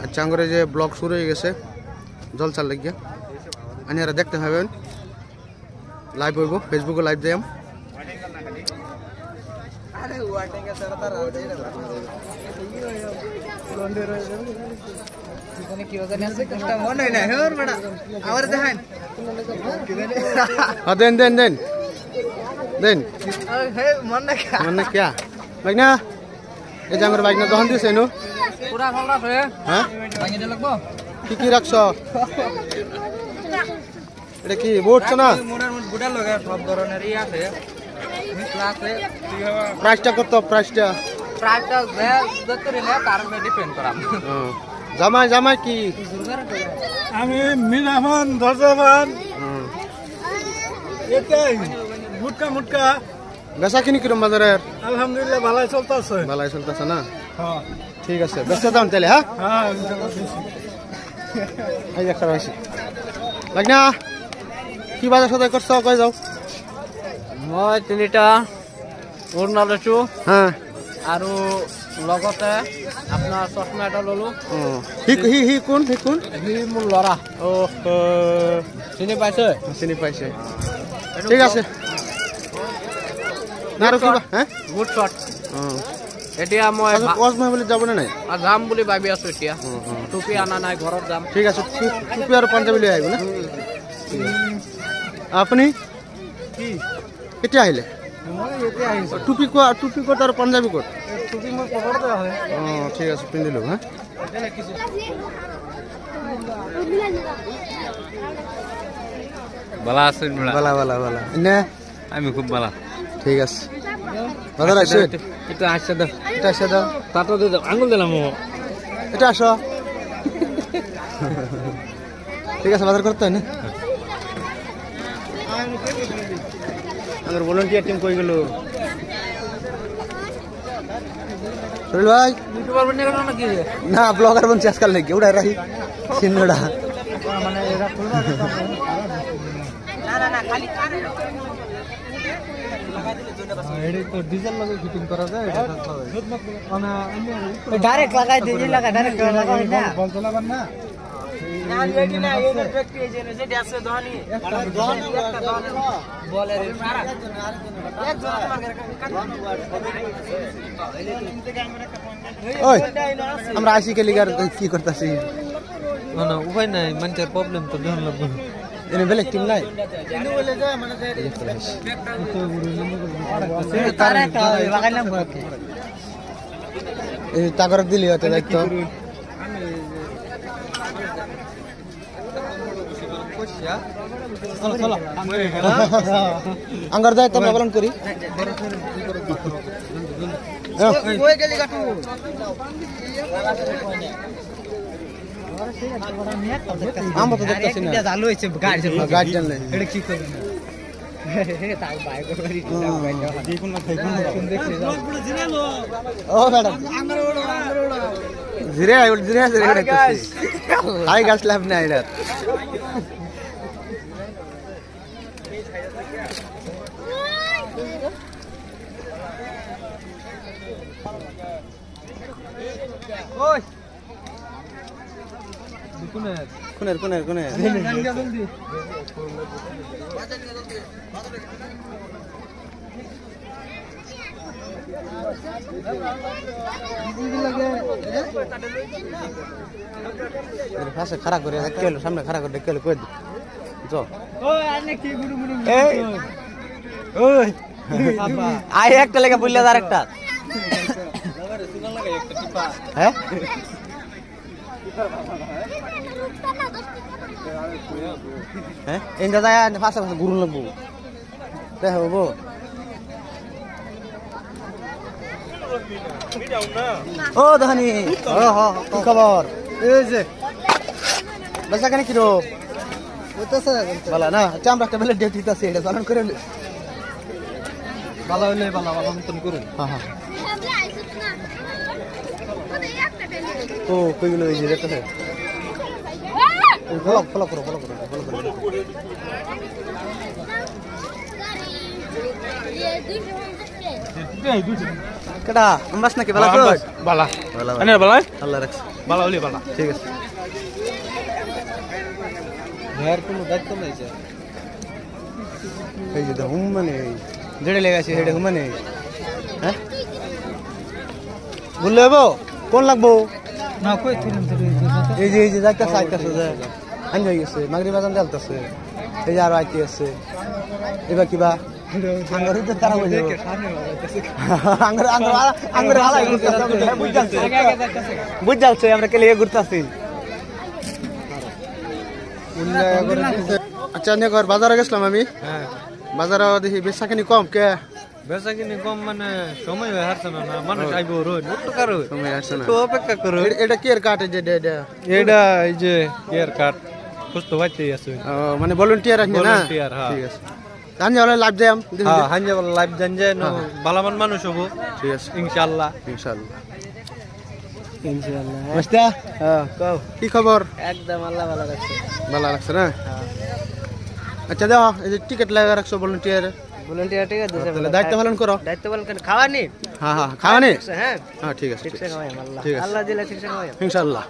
আচ্ছা আঙ্গুরে যে ব্লগ শুরু হয়ে গেছে জলসার লাগিয়া আনিয়ারা দেখতে পাবেন লাইভ হইব ফেসবুকে লাইভ দিয়াম দেন দেন দেন দেন মনে क्या বাইনা এই জাঙ্গর বাইনা দহন দিছে নো পুরা খলরা আছে হ্যাঁ ভাঙি দে লাগবো কি রাখছ এটা কি বোটছ না মোড়ের মধ্যে গুড়া লাগা সব ধরনেরই আছে মিছলা আছে প্রাইসটা কত প্রাইসটা যত রে না তার উপরে ডিপেন্ড করাম জামাই জামাই কি আমি মিনামান দরজামান এটাই মুটকা মুটকা বেচা কিনি কিরম বাজারের আলহামদুলিল্লাহ ভালোই চলতেছে না হ্যাঁ ঠিক আছে বেচা দাম তাহলে হ্যাঁ হ্যাঁ এই একটা রয়েছে লাগনা কি বাজার সদাই করছ কই যাও মই 3টা উড়নালচু হ্যাঁ আৰু লগতে আপোনাৰ চশমা এটা ললো হি কোন হি মোৰ লৰা ও চিনি পাইছে ঠিক আছে না আৰু কিবা হ্যাঁ গুড শট এতিয়া মই কসমা বলি যাব না নাই যাম বুলি ভাবি আছো এতিয়া টুপি আনা নাই ঘৰত যাম ঠিক আছে টুপি আৰু পাঞ্জাবী লৈ আহিব না আপনি কি কেতিয়া আহিলে মই এতিয়া আহিছো টুপি ক'ত আৰু পাঞ্জাবী ক'ত টুপি মই পকেটতে আছে ঠিক আছে পিন্ধিলো হ্যাঁ বালা আছেন বালা নে আমি খুব বালা ঠিক আছে বাজার আসে এটা আসছে দাও তাতো দে দাও আঙ্গুল দিলাম এটা আসো ঠিক আছে বাজার করতে হয় না আমার ভলান্টিয়ার টিম কই গেল সরিল ভাই ইউটিউবার বনে গেল নাকি না ব্লগার বনছে আজকাল লাগি উড়াই রাখি সিন্নড়া মানে এরা খুলবা না খালি এডি তো ডিজেল লাগে ফিটিং করা যায় এটা মানে ডাইরেক্ট লাগাই দিই ডাইরেক্ট লাগাই না বলতো না না না এডি না এর ফ্যাক্টরি এজেন্সি যেটা আছে দহনি একটা দহনি বলের সারা এক জন ওই আমরা আসি কে লিগার কি করতেছি না উপায় নাই মানুষের প্রবলেম তো ধন লাগবে এনে বেলেগ টিম নাই এনে বলে যায় মানে এই টাকার দিলি হতে দায়িত্ব আঙ্গার দায়িত্ব আমরা পালন করি আমরা তো দেখতেছি না চালু হয়েছে গাড়ি জানলে এটা কি করবে তাও বাইক করে ও ম্যাডাম জিরে হাই গাছ লাভ না এটা ওই কোনের খারাপ করে দেখলো সামনে খারাপ করে দেখলো কই দি আই একটা লেগে বললে আর একটা হ্যাঁ হ্যাঁ এই দাদা ফাঁসা ঘুরুন লাগবো দেখা হবো ও দাহানি কি খবর এই যে বেচা কেন কিরো ভালো না আচ্ছা আমরা একটা বেলে ডেট দিতেছি এটা পালন করে ভালো হইলে ভালো মতন করুন হ্যাঁ ও কইগুলো এই যে দেখতেছে ফলো করো কেডা আমবাস নাকি বালা তো বালা বালা আনে বালা আল্লাহ রাখছে বালা হলি বালা ঠিক আছে ভাইয়ের কোনো দায়িত্ব নাই স্যার এই যে হুম মানে জেড়ে লেগাছে হেডে হুম মানে হ্যাঁ বললে হবো কোন লাগবো না কই থিলাম তো এই যে যাইতাছে আইতাছে যে আন হয়ে গেছে মাগরিব আজান জ্বলতাছে এই যে আর আইতে আছে এবার কিবা আঙ্গুর তো তারা বুঝে আঙ্গুর হালাই বুঝ যাচ্ছে আমরা কে লিয়ে ঘুরতাছি আচ্ছা নে ঘর বাজারে গেছিলাম আমি হ্যাঁ বাজারে দেখি বেচাখানি কম কে বেচা কিনে কম মানে সময় হয়ে হারছে না মানুষ আইব রোজ একটু কারো সময় আসছে না তো অপেক্ষা করো এটা কি এর কাট যে এটা এই যে কেয়ার কার্ড সুস্থ হইতেই আছে মানে ভলান্টিয়ার আছে না ভলান্টিয়ার হ্যাঁ ঠিক আছে জানি হলে লাভ যাম হ্যাঁ হাঞ্জা লাইভ জান যায় না ভালোমান মানুষ হবো ঠিক আছে ইনশাআল্লাহ ইনশাআল্লাহ ইনশাআল্লাহ বুঝতা হ্যাঁ কও কি খবর একদম আল্লাহ ভালো রাখছে ভালো লাগছে না আচ্ছা দাও এই যে টিকিট লাগা রাখছো ভলান্টিয়ার ভলান্টিয়ার ঠিক আছে তাহলে দায়িত্ব পালন করো দায়িত্ব বল কেন খাওয়া নি হ্যাঁ হ্যাঁ খাওয়া নেই হ্যাঁ হ্যাঁ ঠিক আছে ঠিকছে খাওয়াই আল্লাহ ঠিক আছে। আল্লাহ দিলে ঠিকছে খাওয়াই ইনশাআল্লাহ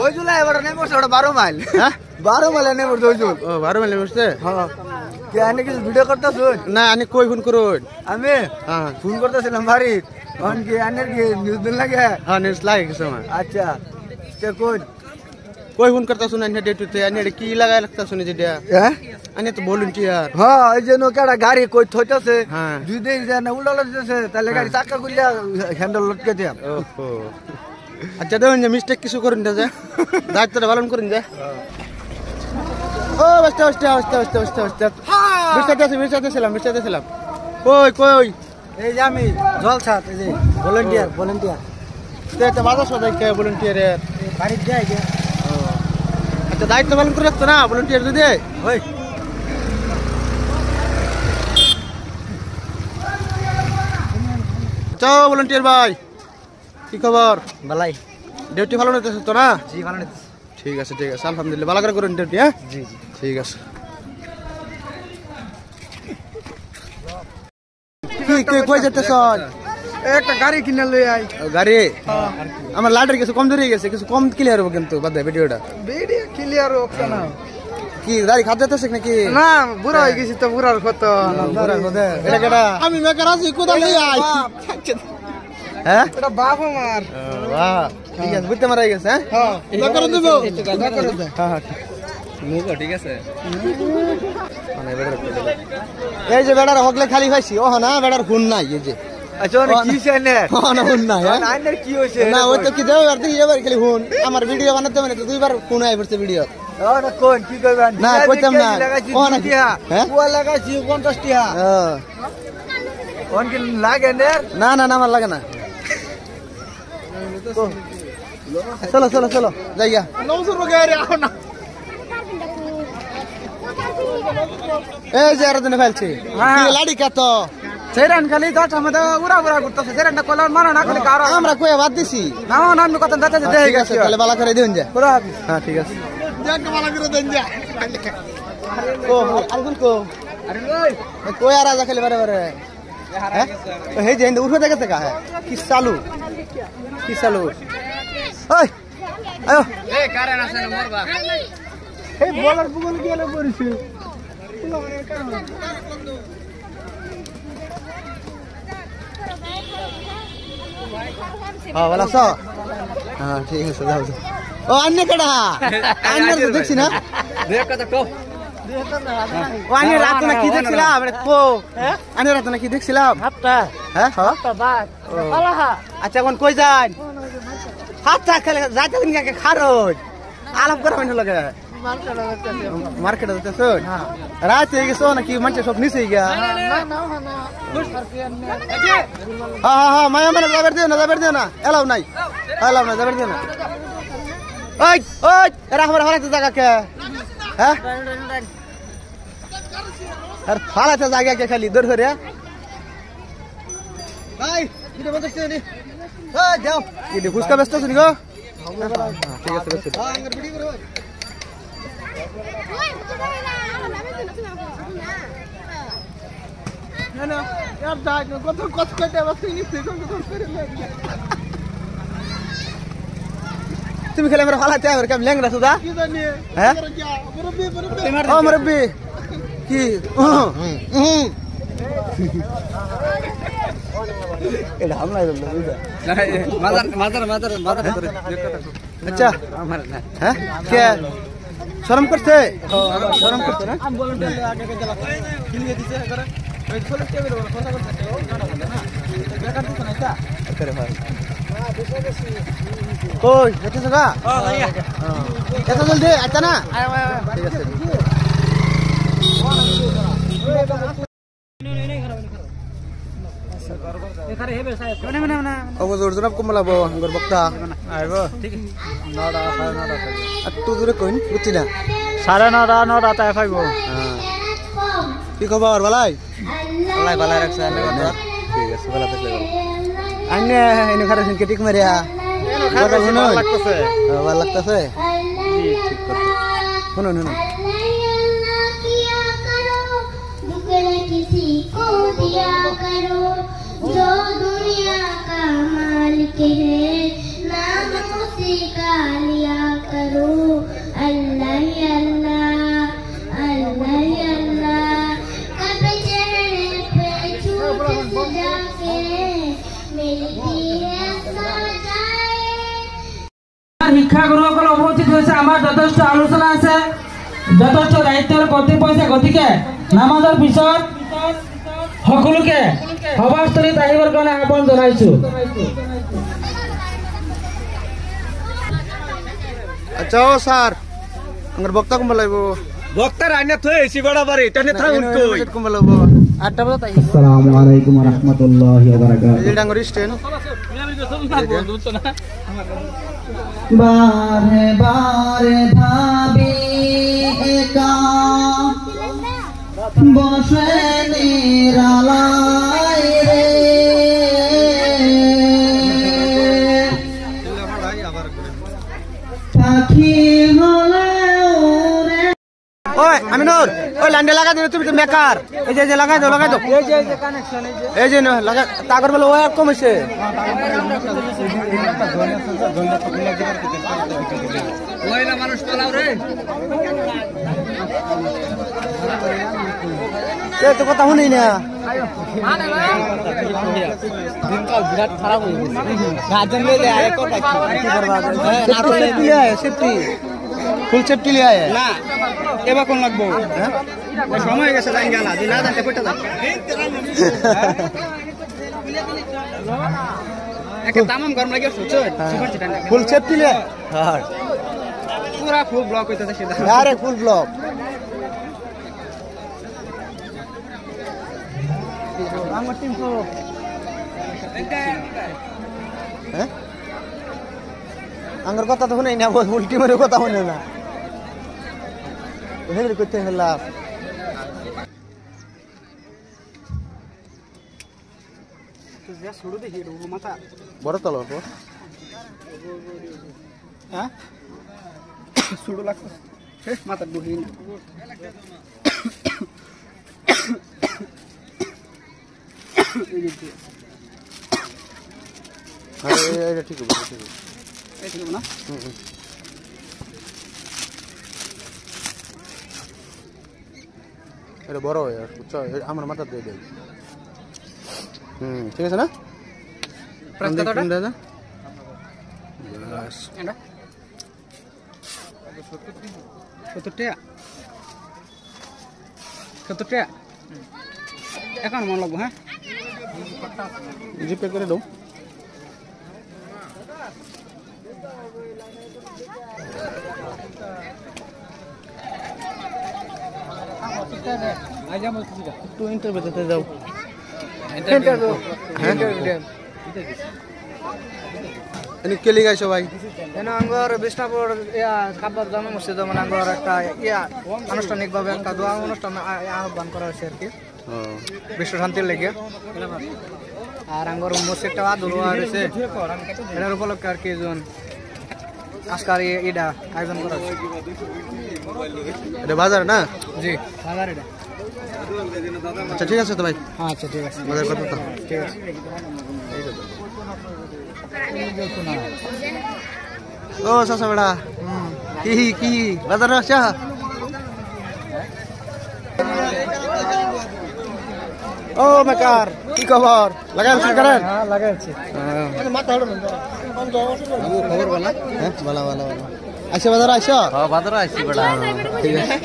ওই জুলাই এবার নেই বসে ওটা 12 মাইল হ্যাঁ 12 মাইল নেই বসে ওই জুল ও 12 মিনিট বসতে হ্যাঁ কে আনে কিছু ভিডিও করতেছ না আমি কই ফোন করুন আমি হ্যাঁ ফোন করতেছিলাম বাড়ি অন কি আনের কি নিউজ দিন লাগে হ্যাঁ নিউজ লাগে কিছু আমার আচ্ছা তে কোন কই ফোন করতা শুনে না ডেটুতে আনি কি লাগাই লাগতা শুনে যে দেয়া হ্যাঁ আনি তো ভলান্টিয়ার হ্যাঁ এই যে নৌকাটা গাড়ি কই থইতাছে হ্যাঁ। দুই দিন যায় না উল্টা দিতেছে তাহলে গাড়ি চাকা খুললে হ্যান্ডেল লটকে দিয়া ওহো আচ্ছা দেখুন যে মিস্টেক কিছু করুন না যে দায়িত্বটা পালন করুন যে ও বসতে বিস্তারিত ছিলাম কই এই যে আমি জলছা এই যে ভলান্টিয়ার তো বাজার সদাই কে ভলান্টিয়ারের বাড়ি যাই গে আচ্ছা দায়িত্ব পালন করে রাখতো না ভলান্টিয়ার যদি ওই চাও ভলান্টিয়ার ভাই কি খবর বালাই ডিউটি ভালো নিতেছ তো না জি ভালো নিতে ঠিক আছে আলহামদুলিল্লাহ ভালো করে করুন ডিউটি হ্যাঁ জি ঠিক আছে কি কই যেতেছ একটা গাড়ি কিনে লই আই গাড়ি আমার লাইটের কিছু কম ধরে গেছে কিছু কম ক্লিয়ার হবে কিন্তু বাদ দে ভিডিওটা ভিডিও ক্লিয়ার হচ্ছে না কি গাড়ি খাতে যেতেছ নাকি না বুড়া হয়ে গেছি তো বুড়ার কত এটা কেডা আমি মেকার আছি কোথা লই আই হ্যাঁ এটা বাপ আমার বাহ ঠিক আছে বুঝতে মারা গেছে হ্যাঁ মেকার দেব হ্যাঁ মুগো ঠিক আছে এই যে বেড়ার হগলে খালি খাইছি ও না বেড়ার হুন নাই এই যে আচ্ছা অনেক কি সেনে না হুন নাই হ্যাঁ আইনের কি হইছে না ওই তো কি দেব আর দেখি এবার খালি হুন আমার ভিডিও বানাতে মানে তো দুইবার ফোন আই পড়ছে ভিডিও ও না কোন কি কইবেন না, কইতাম না। ও না, হ্যাঁ? কুয়া লাগাইছি 50 টাকা হ্যাঁ কোন কি লাগে নে না আমার লাগে না চলো যাইয়া এই যে আর দিনে ফেলছি কি লাড়ি কাত সেরান খালি দশ আমাদের উড়া করতেছে সেরানটা কলার মানা না খালি কারো আমরা কয়ে বাদ দিছি না না আমি কথা দাতা দে ঠিক আছে তাহলে বালা করে দিন যা পুরো হাফিজ হ্যাঁ ঠিক আছে কো আলগুল কো আরে ওই কই আর রাজা খালি বারে হ্যাঁ এই যে উঠে দেখেছে কা হ্যাঁ কি চালু ওই আয়ো এই কারেন আছে না মরবা এই বলার বুগল গেলে পড়িছে হ্যাঁ ভালো আছো হ্যাঁ ঠিক আছে যাও ও আন্য কেডা আন্য তো দেখছি না দেখ কত কো ও আন্য রাত না কি দেখছিলাম রে কো আন্য রাত না কি দেখছিলাম হাপটা হ্যাঁ হাপটা বাদ আলাহা আচ্ছা কোন কই যান হাতটা খেলে যাইতে দিন কে খারোজ আলাপ করা হইন লাগে মার্কেটে যাইতেছ রাত হয়ে গেছো নাকি মানুষ সব নিচে গিয়া হ্যাঁ মায়া মানে যাবার দিও না এলাও নাই যাবার দিও না ওই এরা আমার ফালাইতে জায়গা কে হ্যাঁ আর ফালাইতে জায়গা কে খালি দৌড় ধরে ভাই যাও ফুচকা ব্যস্ত শুনি গো ঠিক আছে বেশ তুমি খেলে মেরে ফালাতে আর কেমন লেংরা সুদা হ্যাঁ ও মুরব্বি কি এটা হামলা হলো বুঝা মাদার আচ্ছা হ্যাঁ কে শরম করছে শরম করছে না কিনে দিছে করে ওই ছোট টেবিল ওর কথা করতে বেকার দিছ না এটা করে ভাই কই যেতেছ গা ও ভাইয়া এত জলদি আচ্ছা না ঠিক আছে এখানে হেবে সাহেব না ও জোর কমলা বো গর বক্তা আইবো ঠিক 9টা 9:30 আর তো জোরে কইন বুঝছি না 9:30 টা আইবো হ্যাঁ কি খবর ভালাই আল্লাহ ভালো রাখছে ঠিক আছে ভালো থাকলে আন্নে এনে খারাপ কেটিক মারিয়া কথা শুনো ভালো লাগতেছে জি ঠিক কথা শুনুন শুনুন किसी को दिया करो जो दुनिया का मालिक है नाम उसी का लिया करो अल्लाह अल्लाह अल्लाह अल्लाह कब चेहरे पे छूट सजा के मिलती है सजाए শিক্ষাগুৰুসকল উপস্থিত হৈছে আমাৰ যথেষ্ট আলোচনা আছে যথেষ্ট দায়িত্বৰ কৰ্তব্য আছে গতিকে নামাজৰ পিছত সকলোকে সভাস্থলীত আহিবৰ কাৰণে আহ্বান জনাইছো আচ্ছা ও স্যার আমার বক্তা কম বলাইব বক্তা রাইনা থই এসি বড় বাড়ি টানে থাউন কই কম বলাইব 8টা বাজে তাই আসসালামু আলাইকুম ওয়া রাহমাতুল্লাহি ওয়া বারাকাতুহু এই ডাঙ্গরি স্টেন বারে বারে ভাবি একা বসে নিরালাই রে পাখি হলে ওরে ওই আমিনুর ওই লাইনটা লাগা দিও তুমি তো মেকার এই যে লাগাই দাও এই যে কানেকশন এই যে না লাগা তাগর বলে ওই কম হইছে ওই না মানুষ পালাও রে এ তো কথা শুনি না দিনকাল বিরাট খারাপ হয়ে গেছে গাজন ले आए को কি করবা সেফটি আয় সেফটি ফুল সেফটি ले आए না এবা কোন লাগবো হ্যাঁ সময় হয়ে গেছে লাইন গেলা দিলা দাতে কইটা দাও একটা তামাম গরম লাগে সোচো ফুল সেফটি ले হ্যাঁ পুরা ফুল ব্লক হইতাছে সেটা আরে ফুল ব্লক আমার টিম তো হ্যাঁ আঙ্গর কথা তো শুনাই না ফুল টিমের কথা শুনে না হেলে করতে হলা তুই যা ছড়ো দে হিরো মাথা বড় তলর তো হ্যাঁ ছড়ো লাগছে হে মাথা দুহিন এটা ঠিক হবে ঠিক হবে না এটা বড় হয় বুঝছো আমার মাথা দিয়ে দেয় ঠিক আছে না কত এখন মন লাগবো হ্যাঁ জিপে করে দাও একটু ইন্টারভিউতে যাও কে লিগাই সবাই আঙ্গর বিষ্ণাপুর কাব্বার জামা মসজিদ মানে আঙ্গর একটা আনুষ্ঠানিকভাবে একটা দোয়া অনুষ্ঠান আহ্বান করা হয়েছে আর কি বিশ্ব শান্তির লেগে আর আঙ্গর মসজিদটা আদর হওয়া হয়েছে এটার উপলক্ষে আর কি আজকাল এটা আয়োজন করা হচ্ছে। এটা বাজার না? জি বাজার এটা। আচ্ছা ঠিক আছে তো ভাই, আচ্ছা ঠিক আছে, বাজার করতে তো ঠিক আছে। ও চাচা বেড়া কি বাজার আসা? ও মেকার কি খবর? লাগাচ্ছি করেন? হ্যাঁ লাগাচ্ছি। খবর বলা? হ্যাঁ বলা বলা বলা। আইসা বাজার আইসা? হ্যাঁ বাজার আইছি বেটা। ঠিক আছে।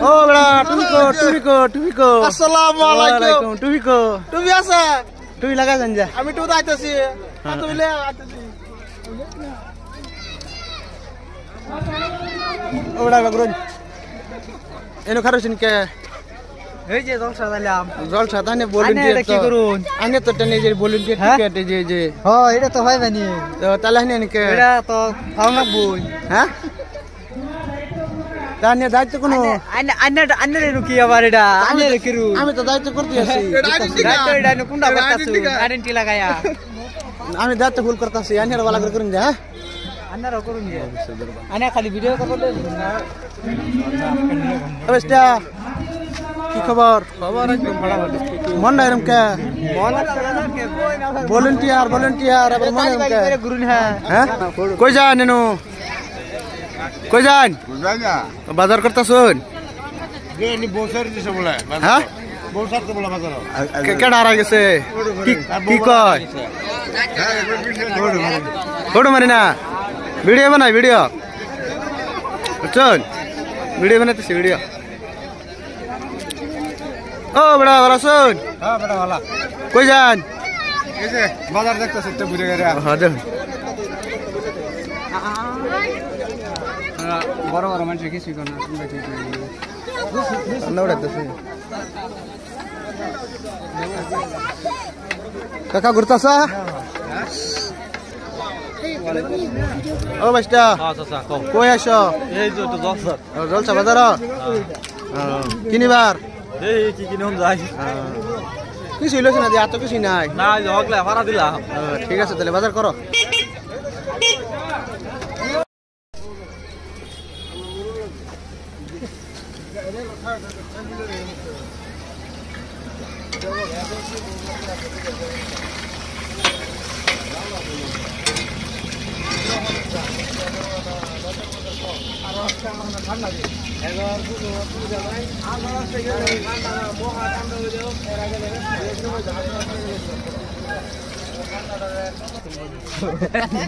ও বেড়া টুপি কো। আসসালামু আলাইকুম। টুপি আছে? টুপি লাগা যান যা। আমি তো আইতাছি, তুমি লে আইতাছি। ও বেড়া বাগরুন এনো খারছেন কে? এই যে জলসা দিলাম। জল সাতানে ভলান্টিয়ার কি করুন? আনে তো টেনে যে ভলান্টিয়ার টিকেট যে হ্যাঁ এটা তো হয় বানি। তো তাহলে আনে কে? এটা তো খাওয়া বই। হ্যাঁ তাহলে দায়িত্ব কোনো? আন্নে কি আবার এটা? আন্নে কিরু? আমি তো দায়িত্ব করতে আছি। দায়িত্ব এটা কোনটা করতাছু? আইডেন্টি লাগায়া। আমি দায়িত্ব ভুল করতেছি, আনের বালা করে করুন যা। আন্নারও করুন যে। আনে খালি ভিডিও করলে না। অবস্থা কি খবর? খবর একদম ফটাফট। মন নাই এরম কে? মন আছে না কে কই না। ভলান্টিয়ার আবার মন এরম কে? গুরুন হ্যাঁ। হ্যাঁ কই যান নেনু? কই যান? বাজার করতেছুন? হ্যাঁ কেডা হারা গেছে? কি কয়? ফটো মারি না, ভিডিও বানাই ভিডিও বুঝছেন? ভিডিও বানাইতেছি ভিডিও। ও বেড়া ভালো আছেন? হ্যাঁ বেটা ভালো। কই যান? এই যে বাজার দেখতেছ একটা বুঝে গেছে। হ্যাঁ দেখুন বড় বড় মানুষ কিছুই করে না। আমরা উড়াইতেছি। কাকা ঘুরতাছা? ও বাইস্তা কই আস? জলসা বাজার কিনিবার? কি কিনুন যাই কিছু লইছ না, এত কিছু নাই না হগলে ভাড়া দিলাম। ঠিক আছে তাহলে বাজার করো।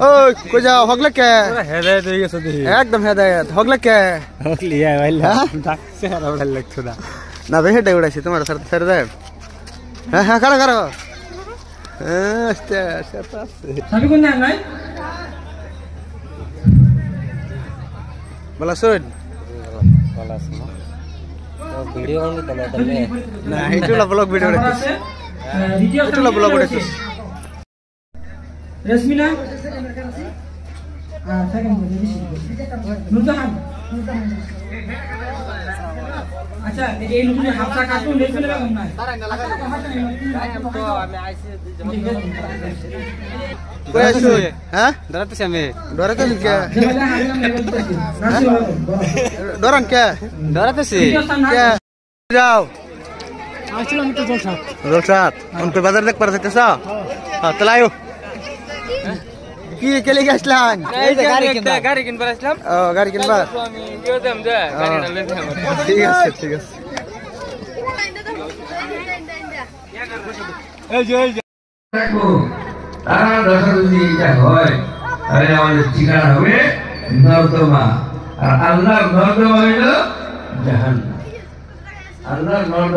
ওই কই যাও? হগলে কে? হেদায়েত হয়ে গেছে দেখি। একদম হেদায়েত। হগলে কে? হগলি আই ভাইলা ডাকছে আর ভালো লাগতো না। না ভাই হেডে উড়াইছি তোমার সাথে ছেড়ে দেব। হ্যাঁ হ্যাঁ খারাপ খারাপ। হ্যাঁ আস্তে আস্তে আস্তে সাবি কোন জায়গা নাই? বলা শুন ভালো আছে না? ভিডিও অনলি তো না এইটুলা ব্লগ ভিডিও দেখছিস? ভিডিও এইটুলা ব্লগ দেখছিস? রেসমিনা সেকেন্ড নুরজাহান। আচ্ছা এই নতুন হাফসা কার্টুন রেসমিনা কেমন নাই? কই আছো? হ্যাঁ দাঁড়াতেছি আমি। ডরাতে কে? ডরান কে? দাঁড়াতেছি কে যাও? আসলাম তো জলসা। রোসাত উনকে বাজার দেখ পারতে চাও? হ্যাঁ তাহলে আয়ো। কি কেলে গেছলাম? এই যে গাড়ি কিনবার আসলাম। ও গাড়ি কিনবা? আমি দিও দেম যে গাড়িটা লইতে হবে। ঠিক আছে ঠিক আছে। এই যে দেখো তারা দশা যদি এটা হয় তাহলে আমাদের ঠিকানা হবে নর্দমা। আর আল্লাহর নর্দমা হইল জাহান্নাম। আল্লাহর নর্দমা